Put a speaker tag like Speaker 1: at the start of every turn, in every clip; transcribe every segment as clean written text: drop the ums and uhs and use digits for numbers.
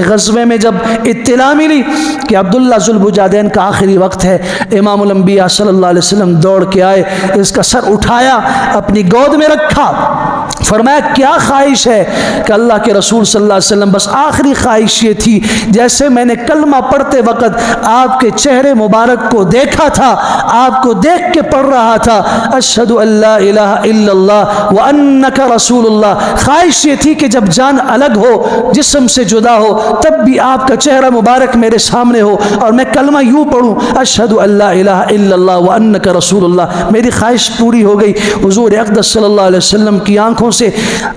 Speaker 1: غزوے میں جب اطلاع ملی کہ عبداللہ ذوالبجادین کا آخری وقت ہے، امام الانبیاء صلی اللہ علیہ وسلم دوڑ کے آئے، اس کا سر اٹھایا، اپنی گود میں رکھا، فرمایا کیا خواہش ہے؟ کہ اللہ کے رسول صلی اللہ علیہ وسلم بس آخری خواہش یہ تھی، جیسے میں نے کلمہ پڑھتے وقت آپ کے چہرے مبارک کو دیکھا تھا، آپ کو دیکھ کے پڑھ رہا تھا اشہد ان لا الہ الا اللہ وانک رسول اللہ، خواہش یہ تھی کہ جب جان الگ ہو، جسم سے جدا ہو، تب بھی آپ کا چہرہ مبارک میرے سامنے ہو اور میں کلمہ یوں پڑھوں اشہد ان لا الہ الا اللہ وانک رسول اللہ۔ میری خواہش پوری ہو گئی۔ حضور اقدس صلی اللہ علیہ وسلم کی آنکھوں سے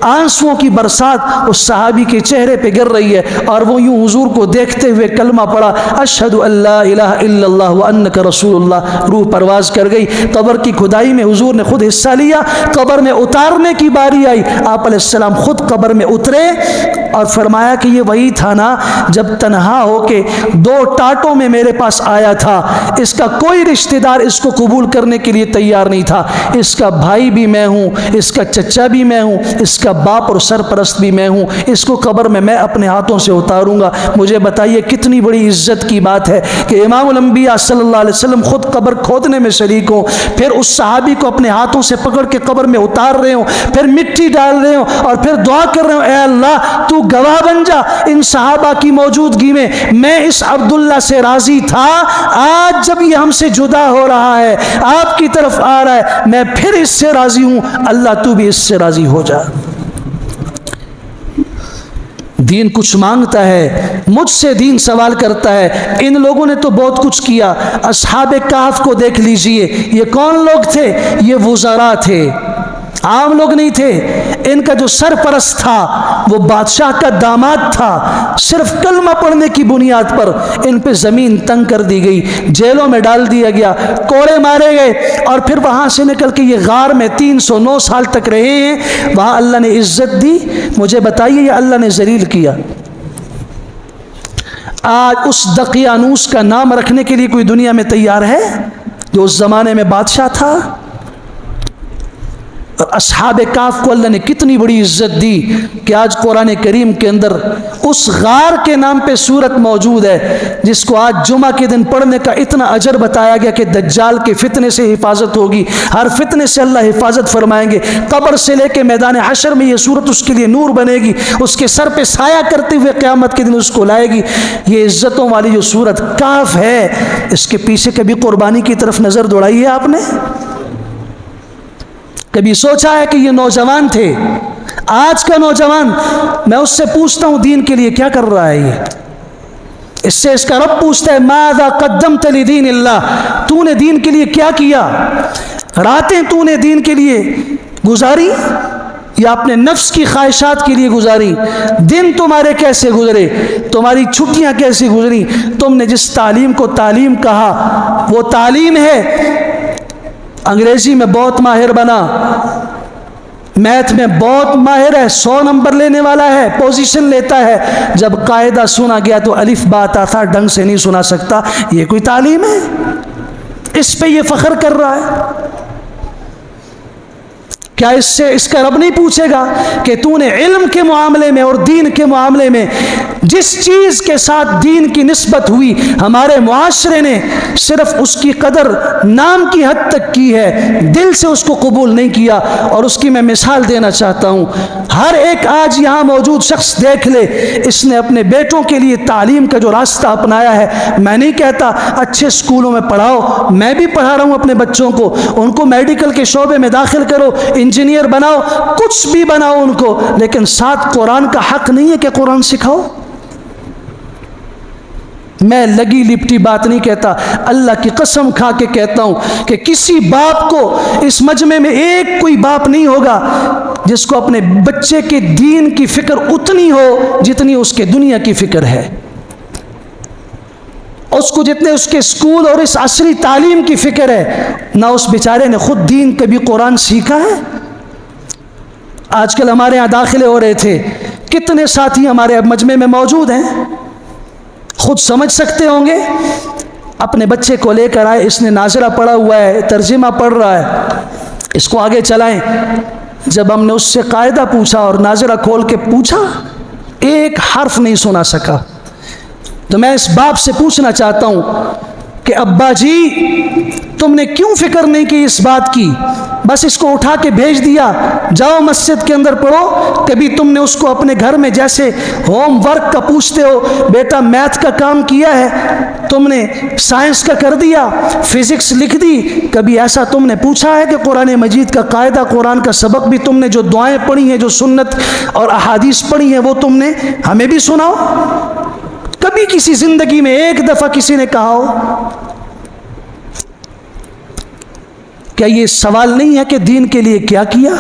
Speaker 1: آنسوؤں کی برسات اس صحابی کے چہرے پہ گر رہی ہے اور وہ یوں حضور کو دیکھتے ہوئے کلمہ پڑھا اشہد ان لا الہ الا اللہ وانک رسول اللہ۔ روح پرواز کر گئی۔ قبر کی کھدائی میں حضور نے خود حصہ لیا، قبر میں اتارنے کی باری آئی، آپ علیہ السلام خود قبر میں اترے اور فرمایا کہ یہ وہی تھا نا جب تنہا ہو کے 2 ٹاٹوں میں میرے پاس آیا تھا، اس کا کوئی رشتہ دار اس کو قبول کرنے کے لیے تیار نہیں تھا، اس کا بھائی بھی میں ہوں، اس کا چچا بھی میں ہوں، اس کا باپ اور سرپرست بھی میں ہوں، اس کو قبر میں اپنے ہاتھوں سے اتاروں گا۔ مجھے بتائیے کتنی بڑی عزت کی بات ہے کہ امام الانبیاء صلی اللہ علیہ وسلم خود قبر کھودنے میں شریک ہوں، پھر اس صحابی کو اپنے ہاتھوں سے پکڑ کے قبر میں اتار رہے ہوں، پھر مٹی ڈال رہے ہوں اور پھر دعا کر رہے ہوں اے اللہ تو گواہ بن جا ان صحابہ کی موجودگی میں اس عبداللہ سے راضی تھا، آج جب یہ ہم سے جدا ہو رہا ہے، آپ کی طرف آ رہا ہے، میں پھر اس سے راضی ہوں، اللہ تو بھی اس سے راضی ہو جا۔ دین کچھ مانگتا ہے، مجھ سے دین سوال کرتا ہے۔ ان لوگوں نے تو بہت کچھ کیا، اصحاب کہف کو دیکھ لیجئے، یہ کون لوگ تھے؟ یہ وزراء تھے، عام لوگ نہیں تھے۔ ان کا جو سرپرست تھا وہ بادشاہ کا داماد تھا، صرف کلمہ پڑھنے کی بنیاد پر ان پہ زمین تنگ کر دی گئی، جیلوں میں ڈال دیا گیا، کوڑے مارے گئے اور پھر وہاں سے نکل کے یہ غار میں 309 سال تک رہے ہیں، وہاں اللہ نے عزت دی۔ مجھے بتائیے یہ اللہ نے ذلیل کیا؟ آج اس دقیانوس کا نام رکھنے کے لیے کوئی دنیا میں تیار ہے جو اس زمانے میں بادشاہ تھا؟ اور اصحاب کہف کو اللہ نے کتنی بڑی عزت دی کہ آج قرآن کریم کے اندر اس غار کے نام پہ سورت موجود ہے جس کو آج جمعہ کے دن پڑھنے کا اتنا اجر بتایا گیا کہ دجال کے فتنے سے حفاظت ہوگی، ہر فتنے سے اللہ حفاظت فرمائیں گے، قبر سے لے کے میدان حشر میں یہ سورت اس کے لیے نور بنے گی، اس کے سر پہ سایہ کرتے ہوئے قیامت کے دن اس کو لائے گی۔ یہ عزتوں والی جو سورت کہف ہے، اس کے پیچھے کبھی قربانی کی طرف نظر دوڑائی ہے آپ نے؟ کبھی سوچا ہے کہ یہ نوجوان تھے، آج کا نوجوان میں اس سے پوچھتا ہوں دین کے لیے کیا کر رہا ہے؟ یہ اس سے اس کا رب پوچھتا ہے ماذا قدمت لدین اللہ، تو نے دین کے لیے کیا کیا؟ راتیں تو نے دین کے لیے گزاری یا اپنے نفس کی خواہشات کے لیے گزاری؟ دن تمہارے کیسے گزرے؟ تمہاری چھٹیاں کیسی گزری؟ تم نے جس تعلیم کو تعلیم کہا وہ تعلیم ہے، انگریزی میں بہت ماہر بنا، میتھ میں بہت ماہر ہے، 100 نمبر لینے والا ہے، پوزیشن لیتا ہے، جب قاعدہ سنا گیا تو الف با تا تھا ڈھنگ سے نہیں سنا سکتا، یہ کوئی تعلیم ہے؟ اس پہ یہ فخر کر رہا ہے؟ کیا اس سے اس کا رب نہیں پوچھے گا کہ تو نے علم کے معاملے میں اور دین کے معاملے میں جس چیز کے ساتھ دین کی نسبت ہوئی، ہمارے معاشرے نے صرف اس کی قدر نام کی حد تک کی ہے، دل سے اس کو قبول نہیں کیا۔ اور اس کی میں مثال دینا چاہتا ہوں، ہر ایک آج یہاں موجود شخص دیکھ لے، اس نے اپنے بیٹوں کے لیے تعلیم کا جو راستہ اپنایا ہے۔ میں نہیں کہتا اچھے اسکولوں میں پڑھاؤ، میں بھی پڑھا رہا ہوں اپنے بچوں کو، ان کو میڈیکل کے شعبے میں داخل کرو، انجینئر بناؤ، کچھ بھی بناؤ ان کو، لیکن ساتھ قرآن کا حق نہیں ہے کہ قرآن سکھاؤ۔ میں لگی لپٹی بات نہیں کہتا، اللہ کی قسم کھا کے کہتا ہوں کہ کسی باپ کو اس مجمع میں ایک کوئی باپ نہیں ہوگا جس کو اپنے بچے کے دین کی فکر اتنی ہو جتنی اس کے دنیا کی فکر ہے، اس کو جتنے اس کے اسکول اور اس عصری تعلیم کی فکر ہے۔ نہ اس بیچارے نے خود دین کبھی قرآن سیکھا ہے۔ آج کل ہمارے یہاں داخلے ہو رہے تھے، کتنے ساتھی ہمارے اب مجمع میں موجود ہیں، خود سمجھ سکتے ہوں گے، اپنے بچے کو لے کر آئے، اس نے ناظرہ پڑھا ہوا ہے، ترجمہ پڑھ رہا ہے، اس کو آگے چلائیں۔ جب ہم نے اس سے قاعدہ پوچھا اور ناظرہ کھول کے پوچھا ایک حرف نہیں سنا سکا۔ تو میں اس باپ سے پوچھنا چاہتا ہوں کہ ابا جی تم نے کیوں فکر نہیں کی اس بات کی؟ بس اس کو اٹھا کے بھیج دیا، جاؤ مسجد کے اندر پڑھو۔ کبھی تم نے اس کو اپنے گھر میں جیسے ہوم ورک کا پوچھتے ہو، بیٹا میتھ کا کام کیا ہے، تم نے سائنس کا کر دیا، فزکس لکھ دی، کبھی ایسا تم نے پوچھا ہے کہ قرآن مجید کا قاعدہ، قرآن کا سبق بھی تم نے جو دعائیں پڑھی ہیں، جو سنت اور احادیث پڑھی ہیں، وہ تم نے ہمیں بھی سناؤ؟ کبھی کسی زندگی میں ایک دفعہ کسی نے کہا ہو؟ کیا یہ سوال نہیں ہے کہ دین کے لیے کیا کیا؟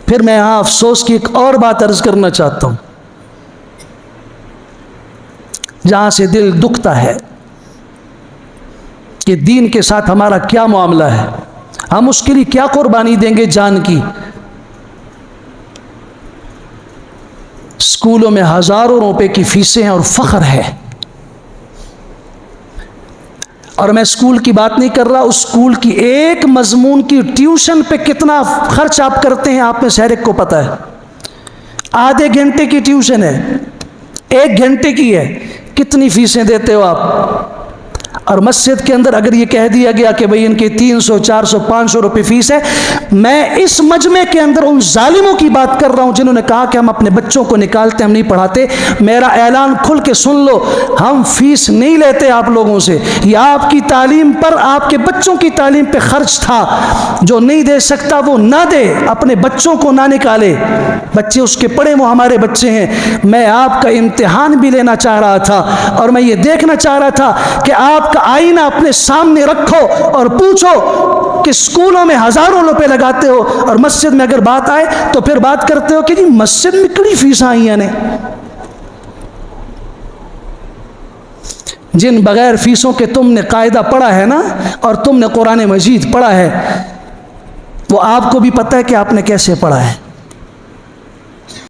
Speaker 1: پھر میں یہاں افسوس کی ایک اور بات عرض کرنا چاہتا ہوں، جہاں سے دل دکھتا ہے کہ دین کے ساتھ ہمارا کیا معاملہ ہے، ہم اس کے لیے کیا قربانی دیں گے جان کی۔ اسکولوں میں ہزاروں روپے کی فیسیں ہیں اور فخر ہے، اور میں اسکول کی بات نہیں کر رہا، اس اسکول کی ایک مضمون کی ٹیوشن پہ کتنا خرچ آپ کرتے ہیں آپ میں سے ہر ایک کو پتہ ہے۔ آدھے گھنٹے کی ٹیوشن ہے، 1 گھنٹے کی ہے، کتنی فیسیں دیتے ہو آپ؟ اور مسجد کے اندر اگر یہ کہہ دیا گیا کہ بھئی ان کے 300 400 500 روپے فیس ہے، میں اس مجمع کے اندر ان ظالموں کی بات کر رہا ہوں جنہوں نے کہا کہ ہم اپنے بچوں کو نکالتے، ہم نہیں پڑھاتے۔ میرا اعلان کھل کے سن لو، ہم فیس نہیں لیتے آپ لوگوں سے، یہ آپ کی تعلیم پر، آپ کے بچوں کی تعلیم پہ خرچ تھا۔ جو نہیں دے سکتا وہ نہ دے، اپنے بچوں کو نہ نکالے، بچے اس کے پڑھے، وہ ہمارے بچے ہیں۔ میں آپ کا امتحان بھی لینا چاہ رہا تھا، اور میں یہ دیکھنا چاہ رہا تھا کہ آپ کا آئینہ اپنے سامنے رکھو اور پوچھو کہ اسکولوں میں ہزاروں روپے لگاتے ہو، اور مسجد میں اگر بات آئے تو پھر بات کرتے ہو کہ جی مسجد میں کڑی فیس آئی ہیں نے۔ جن بغیر فیسوں کے تم نے قاعدہ پڑھا ہے نا، اور تم نے قرآن مجید پڑھا ہے، وہ آپ کو بھی پتہ ہے کہ آپ نے کیسے پڑھا ہے۔